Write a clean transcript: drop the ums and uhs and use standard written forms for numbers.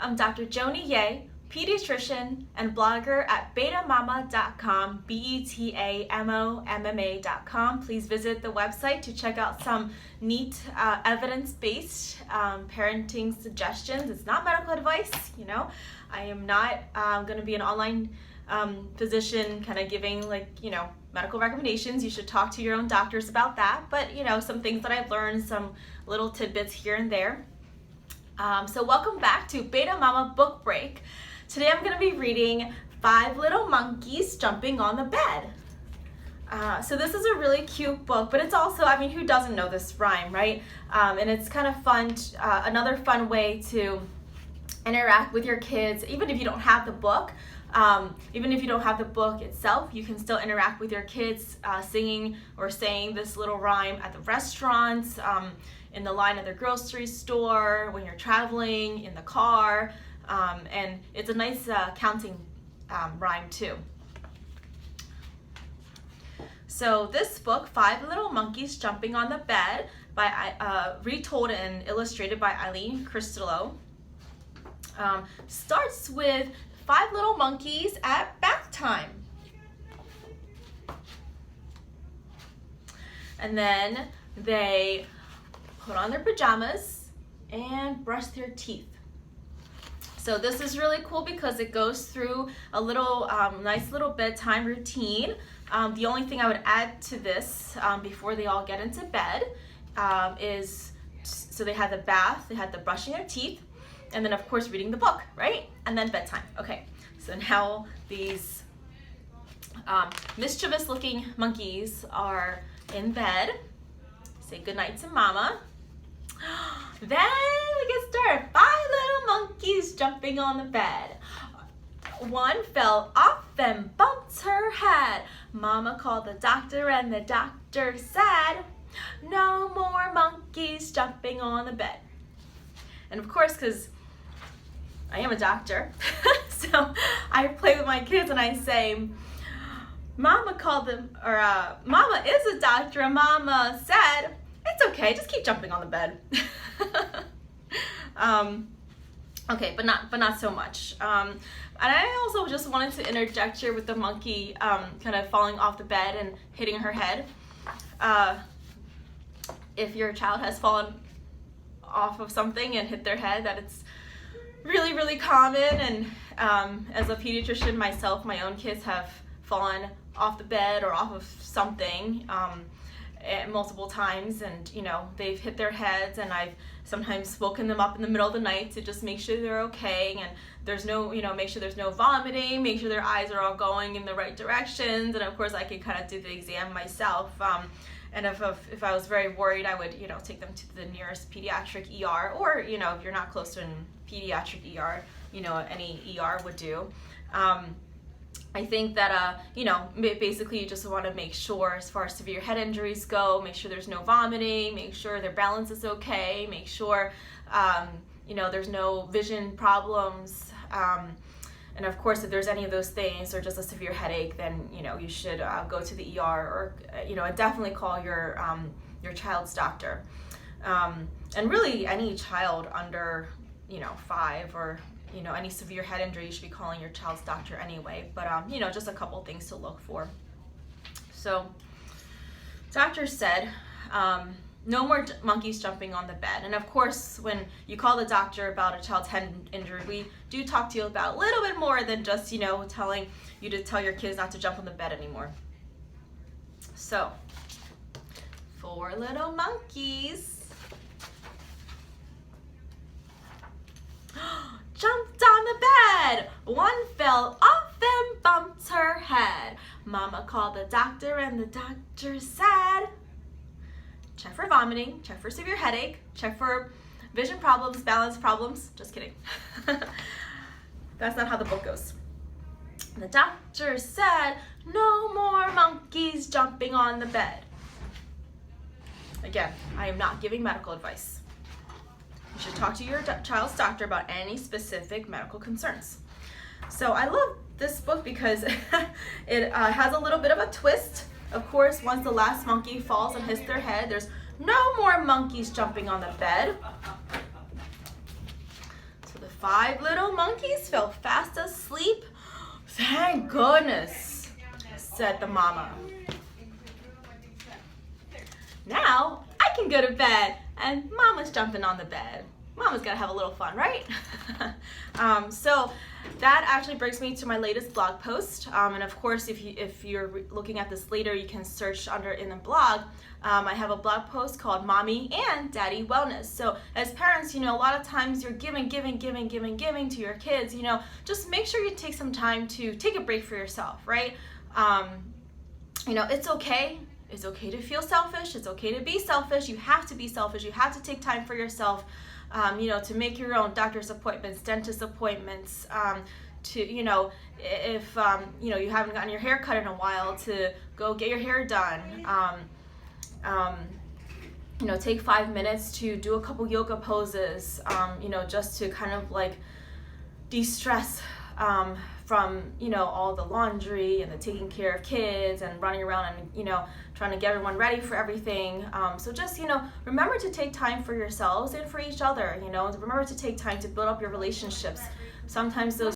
I'm Dr. Joannie Yeh, pediatrician and blogger at betamomma.com, betamomma.com. Please visit the website to check out some neat evidence-based parenting suggestions. It's not medical advice, you know. I am not going to be an online physician kind of giving medical recommendations. You should talk to your own doctors about that, but some things that I've learned, some little tidbits here and there. So welcome back to Beta Mama Book Break. Today I'm going to be reading 5 Little Monkeys Jumping on the Bed. So this is a really cute book, but it's also, who doesn't know this rhyme, right? And it's kind of fun, another fun way to interact with your kids, even if you don't have the book. Even if you don't have the book itself, you can still interact with your kids singing or saying this little rhyme at the restaurants, in the line at the grocery store, when you're traveling, in the car, and it's a nice counting rhyme too. So this book, 5 Little Monkeys Jumping on the Bed, retold and illustrated by Eileen Cristillo, starts with 5 little monkeys at bath time. And then they put on their pajamas and brush their teeth. So this is really cool because it goes through a little nice little bedtime routine. The only thing I would add to this before they all get into bed is, so they had the bath, they had the brushing their teeth, and then of course reading the book, right? And then bedtime. Okay, so now these mischievous looking monkeys are in bed. Say goodnight to mama. Then we get started. 5 little monkeys jumping on the bed. One fell off and bumped her head. Mama called the doctor and the doctor said, no more monkeys jumping on the bed. And of course, because I am a doctor, so I play with my kids and I say, Mama called them, or Mama is a doctor, and Mama said, it's okay, just keep jumping on the bed. Okay, but not so much. And I also just wanted to interject here with the monkey kind of falling off the bed and hitting her head. If your child has fallen off of something and hit their head, that it's really, really common. And as a pediatrician myself, my own kids have fallen off the bed or off of something multiple times, and they've hit their heads, and I've sometimes woken them up in the middle of the night to just make sure they're okay, and there's no, make sure there's no vomiting, make sure their eyes are all going in the right directions, and of course I can kind of do the exam myself. And if I was very worried, I would take them to the nearest pediatric ER, or if you're not close to a pediatric ER, any ER would do. I think that, basically you just want to make sure, as far as severe head injuries go, make sure there's no vomiting, make sure their balance is okay, make sure, there's no vision problems. And of course, if there's any of those things or just a severe headache, then, you should go to the ER, or, definitely call your child's doctor. And really any child under, 5 or, any severe head injury, you should be calling your child's doctor anyway. But, just a couple things to look for. So, doctor said, no more monkeys jumping on the bed. And of course, when you call the doctor about a child's head injury, we do talk to you about a little bit more than just, telling you to tell your kids not to jump on the bed anymore. So, 4 little monkeys jumped on the bed. One fell off and bumped her head. Mama called the doctor and the doctor said, check for vomiting, check for severe headache, check for vision problems, balance problems. Just kidding. That's not how the book goes. The doctor said, no more monkeys jumping on the bed. Again, I am not giving medical advice. You should talk to your child's doctor about any specific medical concerns. So I love this book because it has a little bit of a twist. Of course, once the last monkey falls and hits their head, there's no more monkeys jumping on the bed. So the 5 little monkeys fell fast asleep. Thank goodness, said the mama. Now I can go to bed, and Mama's jumping on the bed. Mama's gotta have a little fun, right? So that actually brings me to my latest blog post. And of course, if you're looking at this later, you can search under in the blog. I have a blog post called Mommy and Daddy Wellness. So as parents, a lot of times you're giving to your kids. Just make sure you take some time to take a break for yourself, right? It's okay. It's okay to feel selfish. It's okay to be selfish. You have to be selfish. You have to take time for yourself, to make your own doctor's appointments, dentist appointments, if you haven't gotten your hair cut in a while, to go get your hair done. Take 5 minutes to do a couple yoga poses, just to kind of like de-stress from all the laundry and the taking care of kids and running around and trying to get everyone ready for everything. So just remember to take time for yourselves and for each other. Remember to take time to build up your relationships. Sometimes those